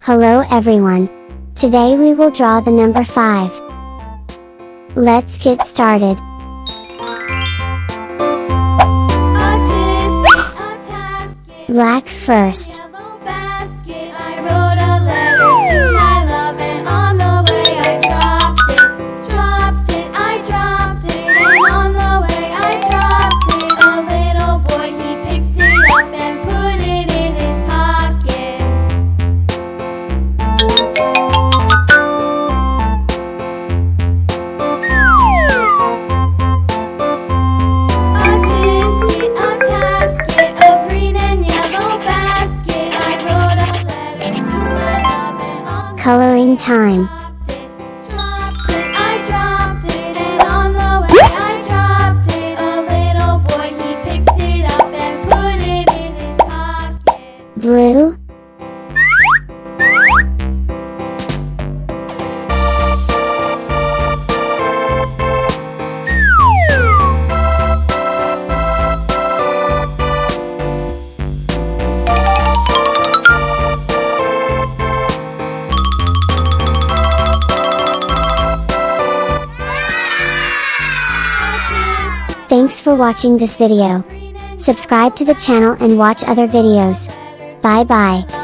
Hello everyone. Today we will draw the number 5. Let's get started. Black first. Coloring time. Blue. Thanks for watching this video. Subscribe to the channel and watch other videos. Bye bye.